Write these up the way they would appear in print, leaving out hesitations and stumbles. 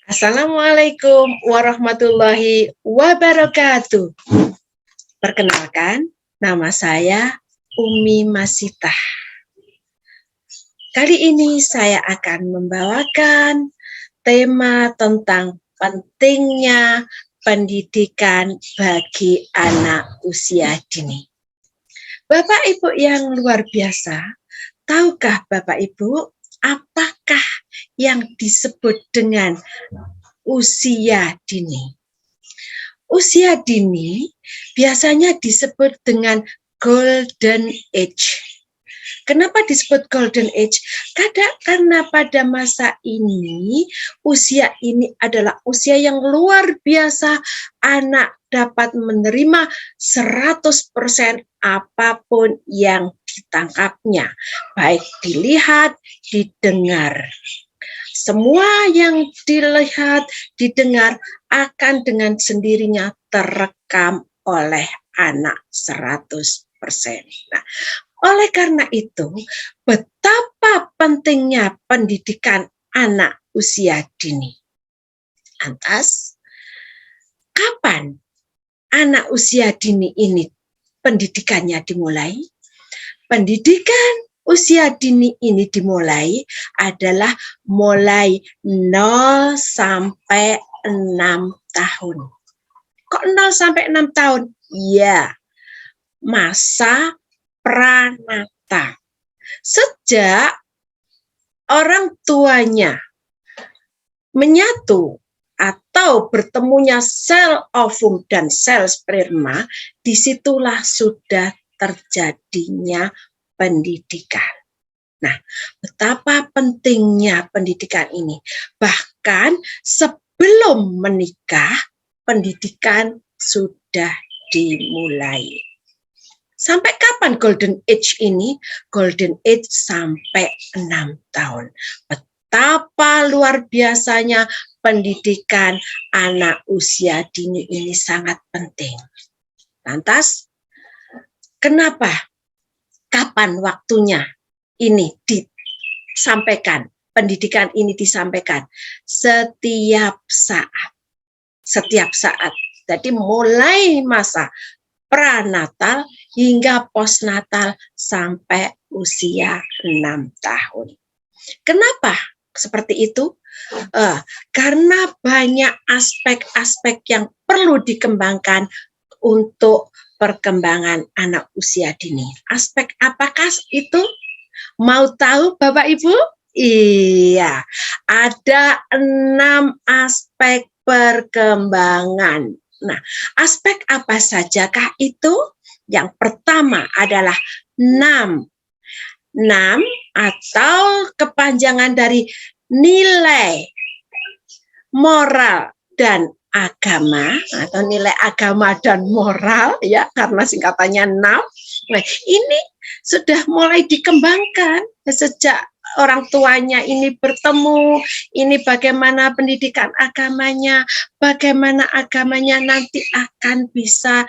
Assalamualaikum warahmatullahi wabarakatuh. Perkenalkan, nama saya Umi Masitah. Kali ini saya akan membawakan tema tentang pentingnya pendidikan bagi anak usia dini. Bapak Ibu yang luar biasa, tahukah Bapak Ibu apakah yang disebut dengan usia dini? Usia dini biasanya disebut dengan golden age. Kenapa disebut golden age? Karena pada masa ini, usia ini adalah usia yang luar biasa. Anak dapat menerima 100% apapun yang ditangkapnya, baik dilihat, didengar. Semua yang dilihat, didengar akan dengan sendirinya terekam oleh anak 100%. Nah, oleh karena itu, betapa pentingnya pendidikan anak usia dini. Lantas, kapan anak usia dini ini pendidikannya dimulai? Pendidikan usia dini ini dimulai adalah mulai 0 sampai 6 tahun. Kok 0 sampai 6 tahun? Ya, masa pranata. Sejak orang tuanya menyatu atau bertemunya sel ovum dan sel sperma, disitulah sudah terjadinya pendidikan. Nah, betapa pentingnya pendidikan ini. Bahkan sebelum menikah, pendidikan sudah dimulai. Sampai kapan golden age ini? Golden age sampai 6 tahun. Betapa luar biasanya pendidikan anak usia dini ini sangat penting. Lantas, kenapa? Kapan waktunya ini disampaikan? Pendidikan ini disampaikan setiap saat. Setiap saat. Jadi mulai masa pranatal hingga postnatal sampai usia 6 tahun. Kenapa seperti itu? Karena banyak aspek-aspek yang perlu dikembangkan untuk perkembangan anak usia dini. Aspek apakah itu? Mau tahu Bapak Ibu? Iya, ada 6 aspek perkembangan. Nah, aspek apa sajakah itu? Yang pertama adalah NAM. NAM atau kepanjangan dari nilai moral dan agama atau nilai agama dan moral ya, karena singkatannya NAM. Nah, ini sudah mulai dikembangkan sejak orang tuanya ini bertemu, ini bagaimana pendidikan agamanya, bagaimana agamanya nanti akan bisa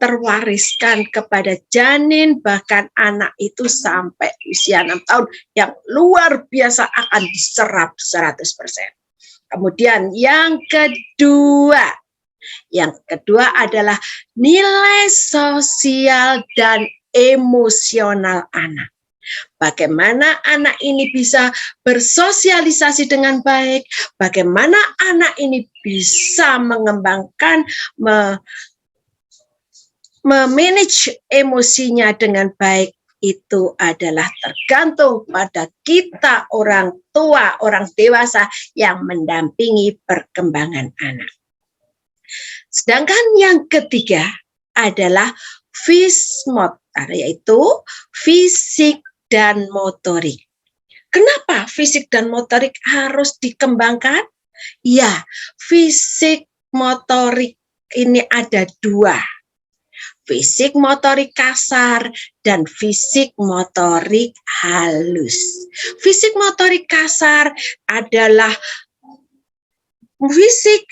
terwariskan kepada janin, bahkan anak itu sampai usia 6 tahun yang luar biasa akan diserap 100%. Kemudian yang kedua adalah nilai sosial dan emosional anak. Bagaimana anak ini bisa bersosialisasi dengan baik, bagaimana anak ini bisa mengembangkan, memanage emosinya dengan baik, itu adalah tergantung pada kita orang tua, orang dewasa yang mendampingi perkembangan anak. Sedangkan yang ketiga adalah FISMOT, yaitu fisik dan motorik. Kenapa fisik dan motorik harus dikembangkan? Ya, fisik motorik ini ada 2. Fisik motorik kasar dan fisik motorik halus. Fisik motorik kasar adalah fisik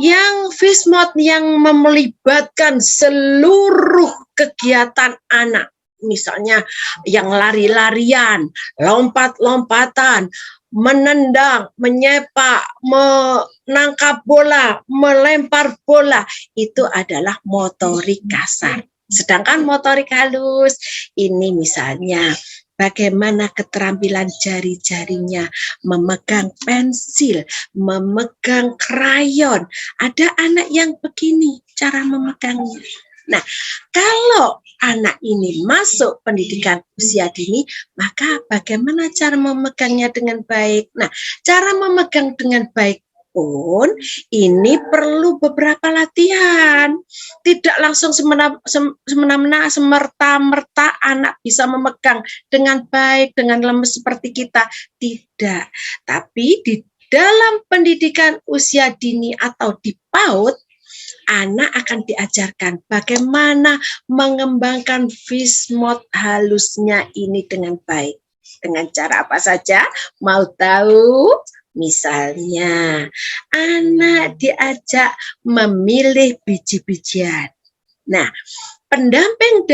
yang FISMOT yang melibatkan seluruh kegiatan anak. Misalnya yang lari-larian, lompat-lompatan, menendang, menyepak, menangkap bola, melempar bola, itu adalah motorik kasar. Sedangkan motorik halus, ini misalnya bagaimana keterampilan jari-jarinya memegang pensil, memegang krayon. Ada anak yang begini cara memegangnya. Nah, kalau anak ini masuk pendidikan usia dini, maka bagaimana cara memegangnya dengan baik? Nah, cara memegang dengan baik pun ini perlu beberapa latihan. Tidak langsung semena-mena, semerta-merta anak bisa memegang dengan baik, dengan lemes seperti kita. Tidak. Tapi di dalam pendidikan usia dini atau di PAUD, anak akan diajarkan bagaimana mengembangkan fist mode halusnya ini dengan baik. Dengan cara apa saja? Mau tahu? Misalnya, anak diajak memilih biji-bijian. Nah, pendamping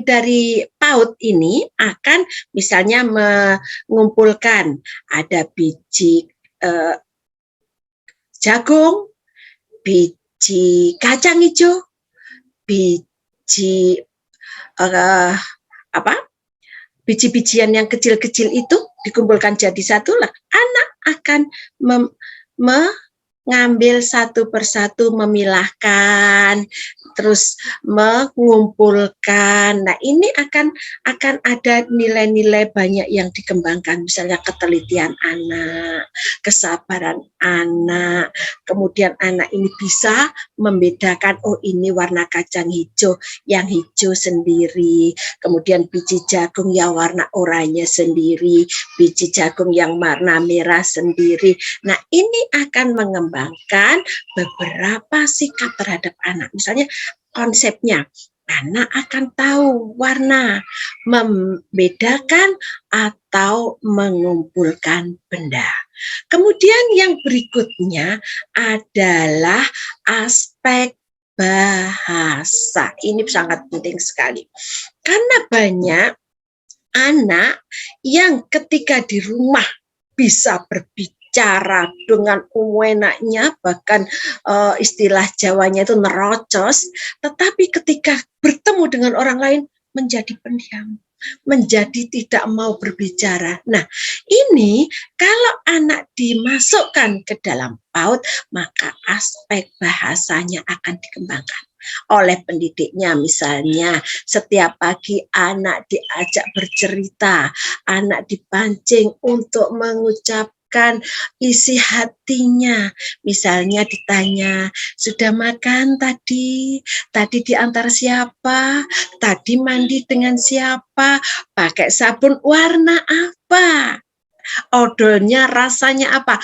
dari PAUD ini akan misalnya mengumpulkan ada biji jagung, biji kacang hijau, biji biji-bijian yang kecil-kecil itu dikumpulkan jadi satu lah. Anak akan mengambil satu persatu, memilahkan, terus mengumpulkan. Nah, ini akan ada nilai-nilai banyak yang dikembangkan, misalnya ketelitian anak, kesabaran anak, kemudian anak ini bisa membedakan, oh ini warna kacang hijau, yang hijau sendiri, kemudian biji jagung yang warna oranye sendiri, biji jagung yang warna merah sendiri. Nah, ini akan mengembangkan beberapa sikap terhadap anak. Misalnya konsepnya, anak akan tahu warna, membedakan atau mengumpulkan benda. Kemudian yang berikutnya adalah aspek bahasa. Ini sangat penting sekali. Karena banyak anak yang ketika di rumah bisa berbicara dengan enak-enaknya, bahkan istilah Jawanya itu nerocos, tetapi ketika bertemu dengan orang lain menjadi pendiam, menjadi tidak mau berbicara. Nah, ini kalau anak dimasukkan ke dalam PAUD, maka aspek bahasanya akan dikembangkan oleh pendidiknya. Misalnya setiap pagi anak diajak bercerita, anak dipancing untuk mengucapkan isi hatinya. Misalnya ditanya, sudah makan tadi? Tadi diantar siapa? Tadi mandi dengan siapa? Pakai sabun warna apa? Odolnya rasanya apa?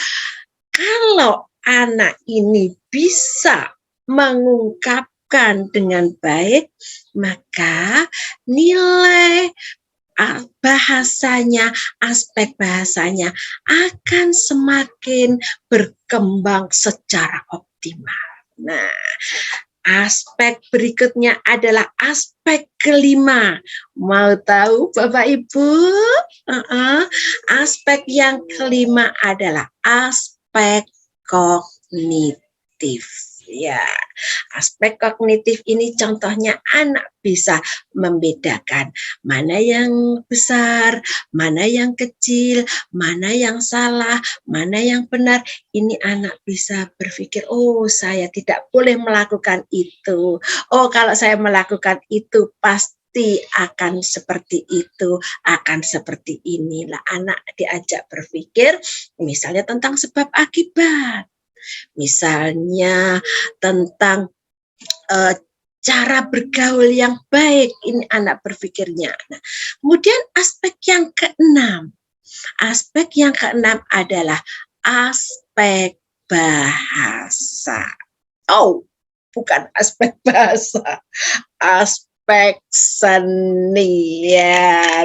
Kalau anak ini bisa mengungkapkan dengan baik, maka nilai bahasanya, aspek bahasanya akan semakin berkembang secara optimal. Nah, aspek berikutnya adalah aspek kelima. Mau tahu Bapak Ibu? Aspek yang kelima adalah aspek kognitif. Ya, aspek kognitif ini contohnya anak bisa membedakan mana yang besar, mana yang kecil, mana yang salah, mana yang benar. Ini anak bisa berpikir, oh saya tidak boleh melakukan itu. Oh kalau saya melakukan itu pasti akan seperti itu, akan seperti inilah. Anak diajak berpikir misalnya tentang sebab akibat. Misalnya tentang cara bergaul yang baik, ini anak berpikirnya. Nah, kemudian aspek yang keenam adalah aspek bahasa. Oh, bukan aspek bahasa, aspek seni ya.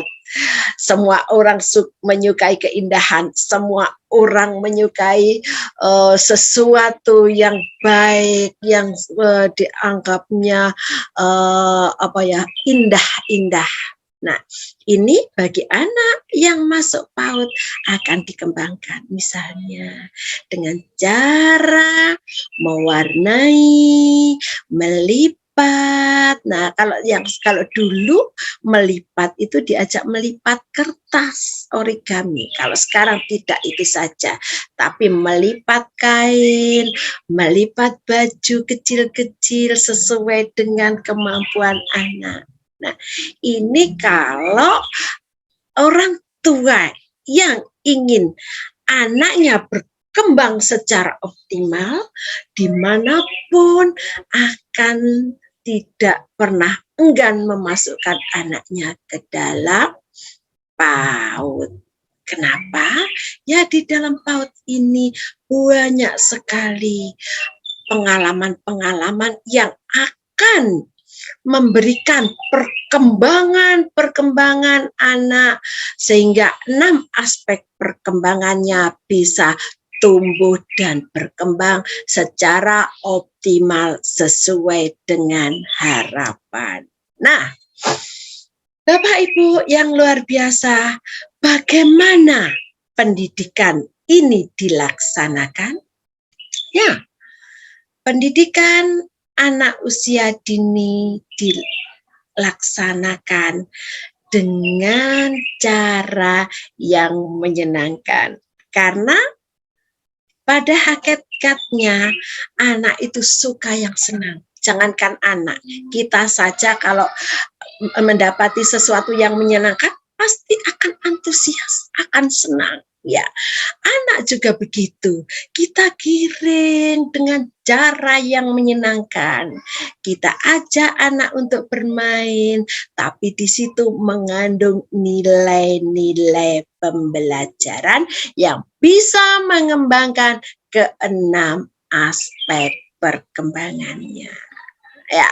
Semua orang menyukai keindahan, semua orang menyukai sesuatu yang baik, yang dianggapnya indah-indah. Nah, ini bagi anak yang masuk PAUD akan dikembangkan. Misalnya dengan cara mewarnai, melipat. Nah, kalau dulu melipat itu diajak melipat kertas origami. Kalau sekarang tidak itu saja, tapi melipat kain, melipat baju kecil-kecil sesuai dengan kemampuan anak. Nah, ini kalau orang tua yang ingin anaknya berkembang secara optimal, dimanapun akan tidak pernah enggan memasukkan anaknya ke dalam PAUD. Kenapa? Ya di dalam PAUD ini banyak sekali pengalaman-pengalaman yang akan memberikan perkembangan anak sehingga 6 aspek perkembangannya bisa tumbuh dan berkembang secara optimal sesuai dengan harapan. Nah, Bapak Ibu yang luar biasa, bagaimana pendidikan ini dilaksanakan? Ya, pendidikan anak usia dini dilaksanakan dengan cara yang menyenangkan. Karena pada hakikatnya anak itu suka yang senang. Jangankan anak, kita saja kalau mendapati sesuatu yang menyenangkan pasti akan antusias, akan senang. Ya, anak juga begitu. Kita giring dengan cara yang menyenangkan. Kita ajak anak untuk bermain, tapi di situ mengandung nilai-nilai pembelajaran yang bisa mengembangkan ke-6 aspek perkembangannya. Ya,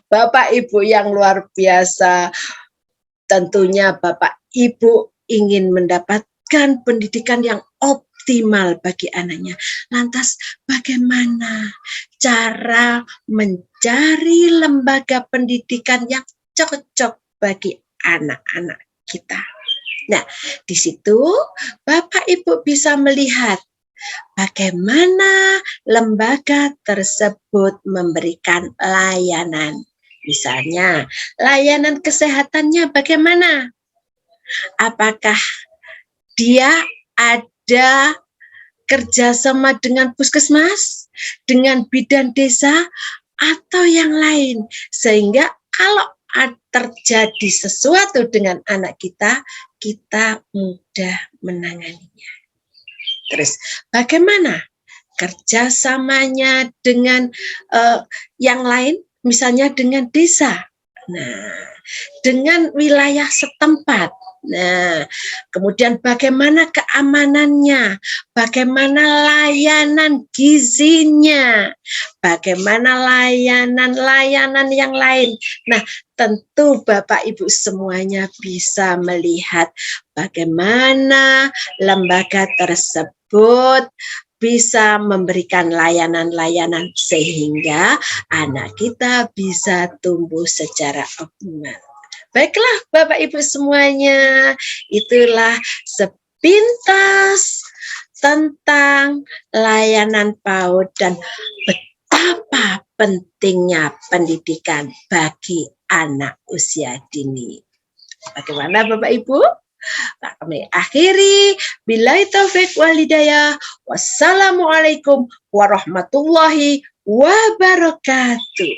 Bapak Ibu yang luar biasa, tentunya Bapak Ibu ingin mendapatkan pendidikan yang optimal bagi anaknya. Lantas bagaimana cara mencari lembaga pendidikan yang cocok bagi anak-anak kita? Nah, di situ Bapak Ibu bisa melihat bagaimana lembaga tersebut memberikan layanan. Misalnya, layanan kesehatannya bagaimana? Apakah dia ada kerjasama dengan puskesmas, dengan bidan desa, atau yang lain? Sehingga kalau terjadi sesuatu dengan anak kita, kita mudah menanganinya. Terus bagaimana kerjasamanya dengan yang lain, misalnya dengan desa, nah, dengan wilayah setempat. Nah, kemudian bagaimana keamanannya, bagaimana layanan gizinya, bagaimana layanan yang lain. Nah, tentu Bapak Ibu semuanya bisa melihat bagaimana lembaga tersebut bisa memberikan layanan-layanan sehingga anak kita bisa tumbuh secara optimal. Baiklah Bapak Ibu semuanya, itulah sepintas tentang layanan PAUD dan betapa pentingnya pendidikan bagi anak usia dini. Bagaimana Bapak Ibu? Kami akhiri, billahi taufik wal hidayah. Wassalamualaikum warahmatullahi wabarakatuh.